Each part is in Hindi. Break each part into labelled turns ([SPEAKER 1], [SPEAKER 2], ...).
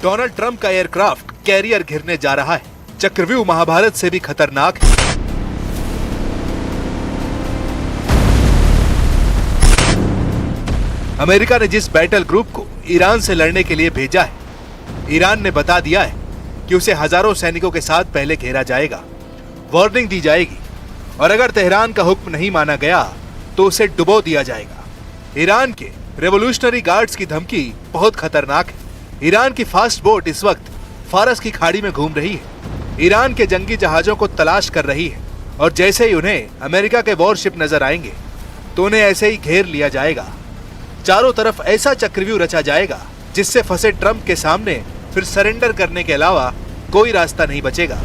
[SPEAKER 1] डोनाल्ड ट्रंप का एयरक्राफ्ट कैरियर घिरने जा रहा है। चक्रव्यूह महाभारत से भी खतरनाक है। अमेरिका ने जिस बैटल ग्रुप को ईरान से लड़ने के लिए भेजा है, ईरान ने बता दिया है कि उसे हजारों सैनिकों के साथ पहले घेरा जाएगा, वार्निंग दी जाएगी और अगर तेहरान का हुक्म नहीं माना गया तो उसे डुबो दिया जाएगा। ईरान के रेवोल्यूशनरी गार्ड्स की धमकी बहुत खतरनाक है। ईरान की फास्ट बोट इस वक्त फारस की खाड़ी में घूम रही है, ईरान के जंगी जहाजों को तलाश कर रही है और जैसे ही उन्हें अमेरिका के वॉरशिप नजर आएंगे तो उन्हें ऐसे ही घेर लिया जाएगा। चारों तरफ ऐसा चक्रव्यूह रचा जाएगा जिससे फंसे ट्रंप के सामने फिर सरेंडर करने के अलावा कोई रास्ता नहीं बचेगा।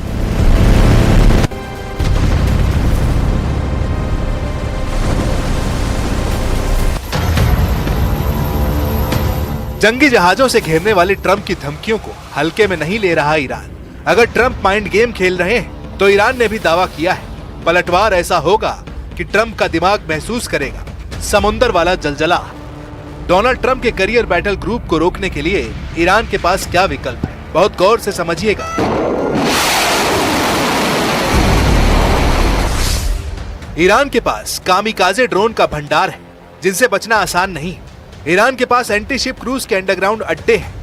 [SPEAKER 1] जंगी जहाजों से घेरने वाली ट्रंप की धमकियों को हल्के में नहीं ले रहा ईरान। अगर ट्रंप माइंड गेम खेल रहे हैं तो ईरान ने भी दावा किया है पलटवार ऐसा होगा कि ट्रंप का दिमाग महसूस करेगा समुंदर वाला जलजला। डोनाल्ड ट्रंप के करियर बैटल ग्रुप को रोकने के लिए ईरान के पास क्या विकल्प है, बहुत गौर से समझिएगा। ईरान के पास कामिकाजे ड्रोन का भंडार है जिनसे बचना आसान नहीं। ईरान के पास एंटी शिप क्रूज के अंडरग्राउंड अड्डे हैं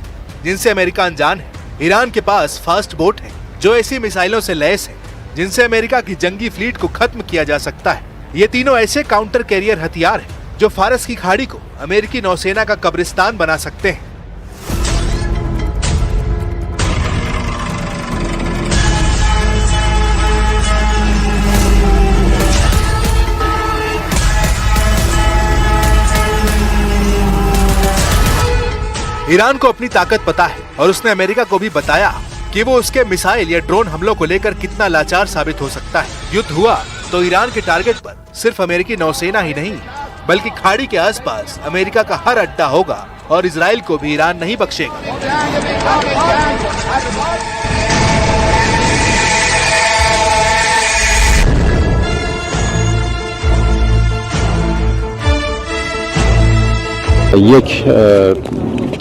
[SPEAKER 1] जिनसे अमेरिका अनजान है। ईरान के पास फास्ट बोट है जो ऐसी मिसाइलों से लैस है जिनसे अमेरिका की जंगी फ्लीट को खत्म किया जा सकता है। ये तीनों ऐसे काउंटर कैरियर हथियार हैं जो फारस की खाड़ी को अमेरिकी नौसेना का कब्रिस्तान बना सकते हैं। ईरान को अपनी ताकत पता है और उसने अमेरिका को भी बताया कि वो उसके मिसाइल या ड्रोन हमलों को लेकर कितना लाचार साबित हो सकता है। युद्ध हुआ तो ईरान के टारगेट पर सिर्फ अमेरिकी नौसेना ही नहीं बल्कि खाड़ी के आसपास अमेरिका का हर अड्डा होगा और इजराइल को भी ईरान नहीं बख्शेगा।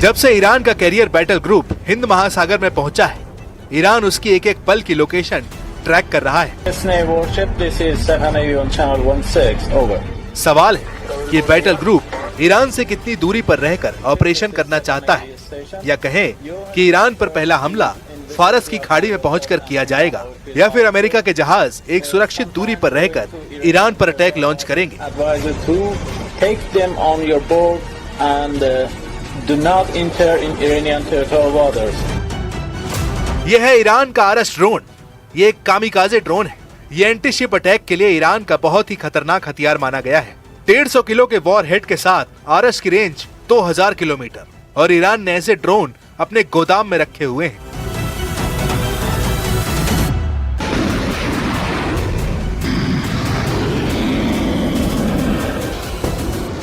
[SPEAKER 1] जब से ईरान का कैरियर बैटल ग्रुप हिंद महासागर में पहुंचा है, ईरान उसकी एक एक पल की लोकेशन ट्रैक कर रहा है। सवाल है कि बैटल ग्रुप ईरान से कितनी दूरी पर रहकर ऑपरेशन करना चाहता है, या कहें कि ईरान पर पहला हमला फारस की खाड़ी में पहुंचकर किया जाएगा, या फिर अमेरिका के जहाज एक सुरक्षित दूरी पर रहकर ईरान पर अटैक लॉन्च करेंगे।
[SPEAKER 2] Do not enter in Iranian territorial waters.
[SPEAKER 1] यह है ईरान का आरस ड्रोन। ये एक कामिकाजे ड्रोन है। ये एंटी शिप अटैक के लिए ईरान का बहुत ही खतरनाक हथियार माना गया है। 150 किलो के वॉर हेड के साथ आरस की रेंज 2000 किलोमीटर और ईरान ने ऐसे ड्रोन अपने गोदाम में रखे हुए हैं।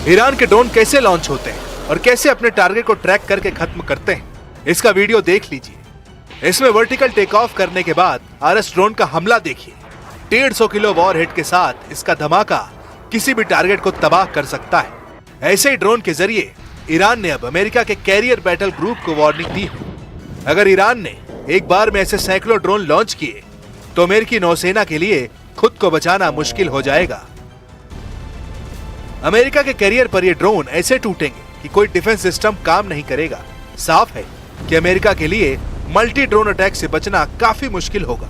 [SPEAKER 1] ईरान के ड्रोन कैसे लॉन्च होते हैं और कैसे अपने टारगेट को ट्रैक करके खत्म करते हैं, इसका वीडियो देख लीजिए। इसमें वर्टिकल टेक ऑफ करने के बाद आरएस ड्रोन का हमला देखिए। 150 किलो वॉर हेड के साथ इसका धमाका किसी भी टारगेट को तबाह कर सकता है। ऐसे ही ड्रोन के जरिए ईरान ने अब अमेरिका के कैरियर बैटल ग्रुप को वार्निंग दी है। अगर ईरान ने एक बार में ऐसे सैकड़ों ड्रोन लॉन्च किए तो अमेरिकी नौसेना के लिए खुद को बचाना मुश्किल हो जाएगा। अमेरिका के कैरियर पर ये ड्रोन ऐसे टूटेंगे कि कोई डिफेंस सिस्टम काम नहीं करेगा। साफ है कि अमेरिका के लिए मल्टी ड्रोन अटैक से बचना काफी मुश्किल होगा।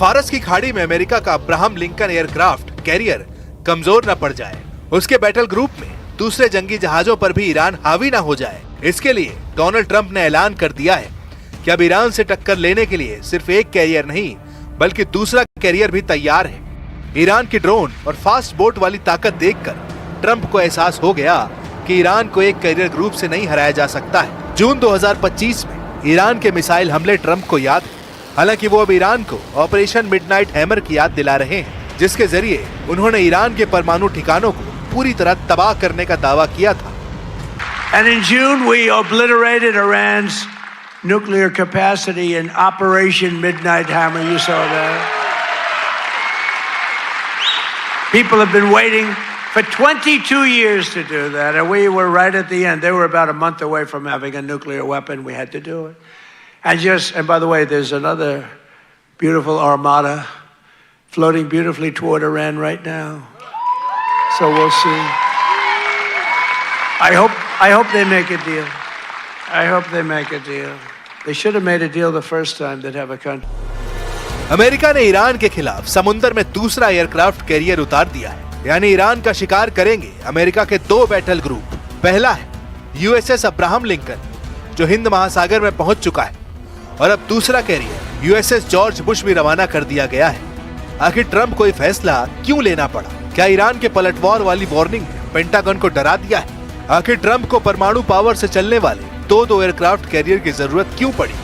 [SPEAKER 1] फारस की खाड़ी में अमेरिका का अब्राहम लिंकन एयरक्राफ्ट कैरियर कमजोर न पड़ जाए, उसके बैटल ग्रुप में दूसरे जंगी जहाजों पर भी ईरान हावी न हो जाए। इसके लिए डोनाल्ड ट्रंप ने ऐलान कर दिया है कि अब ईरान से टक्कर लेने के लिए सिर्फ एक कैरियर नहीं बल्कि दूसरा कैरियर भी तैयार है। ईरान की ड्रोन और फास्ट बोट वाली ताकत देखकर ट्रंप को एहसास हो गया कि ईरान को एक कैरियर ग्रुप से नहीं हराया जा सकता है। जून 2025 में ईरान के मिसाइल हमले ट्रंप को याद है। हालांकि वो अब ईरान को ऑपरेशन मिडनाइट हैमर की याद दिला रहे हैं, जिसके जरिए उन्होंने ईरान के परमाणु ठिकानों को पूरी तरह तबाह करने का दावा किया था।
[SPEAKER 3] And in June we obliterated Iran's nuclear capacity in Operation Midnight Hammer. You saw that. People have been waiting for 22 years to do that, and we were right at the end. They were about a month away from having a nuclear weapon. We had to do it. And by the way, there's another beautiful armada floating beautifully toward Iran right now. So we'll see. I hope they make a deal. I hope they make a deal. They should have made a deal the first time they'd have a country.
[SPEAKER 1] America ने ईरान के खिलाफ समुद्र में दूसरा एयरक्राफ्ट कैरियर उतार दिया है। यानी ईरान का शिकार करेंगे अमेरिका के दो बैटल ग्रुप। पहला है यूएसएस अब्राहम लिंकन, जो हिंद महासागर में पहुंच चुका है, और अब दूसरा कैरियर यूएसएस जॉर्ज बुश भी रवाना कर दिया गया है। आखिर ट्रंप को ये फैसला क्यों लेना पड़ा? क्या ईरान के पलटवार वाली वार्निंग ने पेंटागन को डरा दिया है? आखिर ट्रंप को परमाणु पावर से चलने वाले दो एयरक्राफ्ट कैरियर की जरूरत क्यों पड़ी?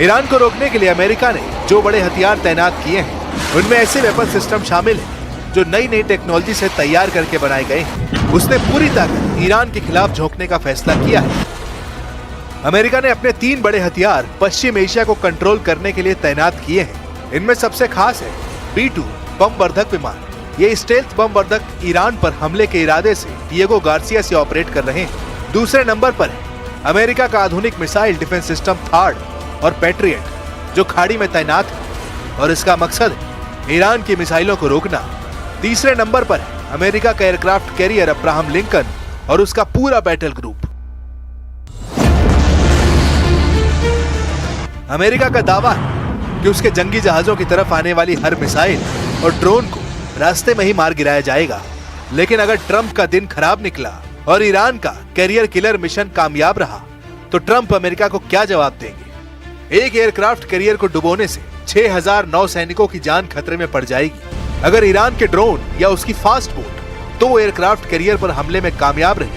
[SPEAKER 1] ईरान को रोकने के लिए अमेरिका ने जो बड़े हथियार तैनात किए हैं, उनमें ऐसे वेपन सिस्टम शामिल हैं जो नई टेक्नोलॉजी से तैयार करके बनाए गए हैं। उसने पूरी ताकत ईरान के खिलाफ झोंकने का फैसला किया है। अमेरिका ने अपने 3 बड़े हथियार पश्चिम एशिया को कंट्रोल करने के लिए तैनात किए हैं। इनमें सबसे खास है B-2 बम वर्धक विमान। ये स्टेल्थ बम वर्धक ईरान पर हमले के इरादे से डिएगो गार्सिया से ऑपरेट कर रहे हैं। दूसरे नंबर पर है अमेरिका का आधुनिक मिसाइल डिफेंस सिस्टम थार्ड और पैट्रियट, जो खाड़ी में तैनात है और इसका मकसद है ईरान की मिसाइलों को रोकना। तीसरे नंबर पर है अमेरिका का एयरक्राफ्ट कैरियर अब्राहम लिंकन और उसका पूरा बैटल ग्रुप। अमेरिका का दावा है कि उसके जंगी जहाजों की तरफ आने वाली हर मिसाइल और ड्रोन को रास्ते में ही मार गिराया जाएगा। लेकिन अगर ट्रंप का दिन खराब निकला और ईरान का कैरियर किलर मिशन कामयाब रहा, तो ट्रंप अमेरिका को क्या जवाब देंगे? एक एयरक्राफ्ट कैरियर को डुबोने से 6000 नौसैनिकों की जान खतरे में पड़ जाएगी। अगर ईरान के ड्रोन या उसकी फास्ट बोट 2 एयरक्राफ्ट कैरियर पर हमले में कामयाब रही,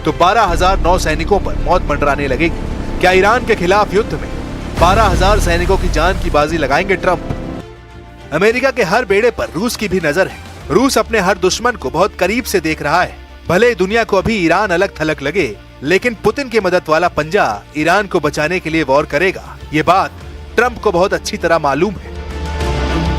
[SPEAKER 1] तो 12000 नौसैनिकों पर मौत मंडराने लगेगी। क्या ईरान के खिलाफ युद्ध में 12000 सैनिकों की जान की बाजी लगाएंगे ट्रंप? अमेरिका के हर बेड़े पर रूस की भी नजर है। रूस अपने हर दुश्मन को बहुत करीब से देख रहा है। भले ही दुनिया को अभी ईरान अलग थलग लगे, लेकिन पुतिन की मदद वाला पंजा ईरान को बचाने के लिए वॉर करेगा। ये बात ट्रंप को बहुत अच्छी तरह मालूम है।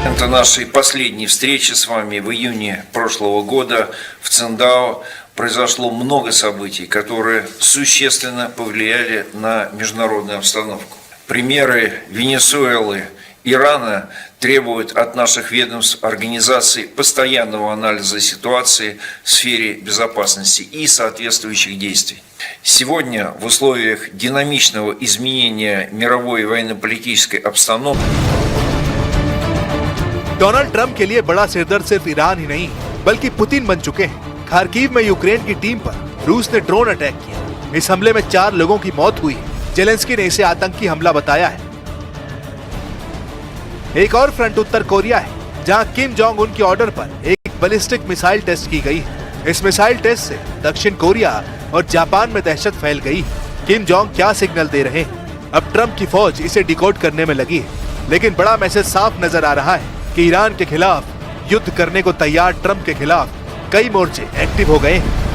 [SPEAKER 4] Это нашей последней встречи с вами в июне прошлого года в Циндао произошло много событий, которые существенно повлияли на международную обстановку. Примеры Венесуэлы, Ирана требуют от наших ведомств организации постоянного анализа ситуации в сфере безопасности и соответствующих действий. Сегодня в условиях динамичного изменения мировой военно-политической обстановки
[SPEAKER 1] डोनाल्ड ट्रंप के लिए बड़ा सिरदर्द सिर्फ ईरान ही नहीं, बल्कि पुतिन बन चुके हैं। खार्किव में यूक्रेन की टीम पर रूस ने ड्रोन अटैक किया। इस हमले में 4 लोगों की मौत हुई। जेलेंस्की ने इसे आतंकी हमला बताया है। एक और फ्रंट उत्तर कोरिया है, जहां किम जोंग उन के ऑर्डर पर एक बैलिस्टिक मिसाइल टेस्ट की गई है। इस मिसाइल टेस्ट से दक्षिण कोरिया और जापान में दहशत फैल गई। किम जोंग क्या सिग्नल दे रहे हैं? अब ट्रंप की फौज इसे डिकोड करने में लगी है। लेकिन बड़ा मैसेज साफ नजर आ रहा है कि ईरान के खिलाफ युद्ध करने को तैयार ट्रंप के खिलाफ कई मोर्चे एक्टिव हो गए हैं।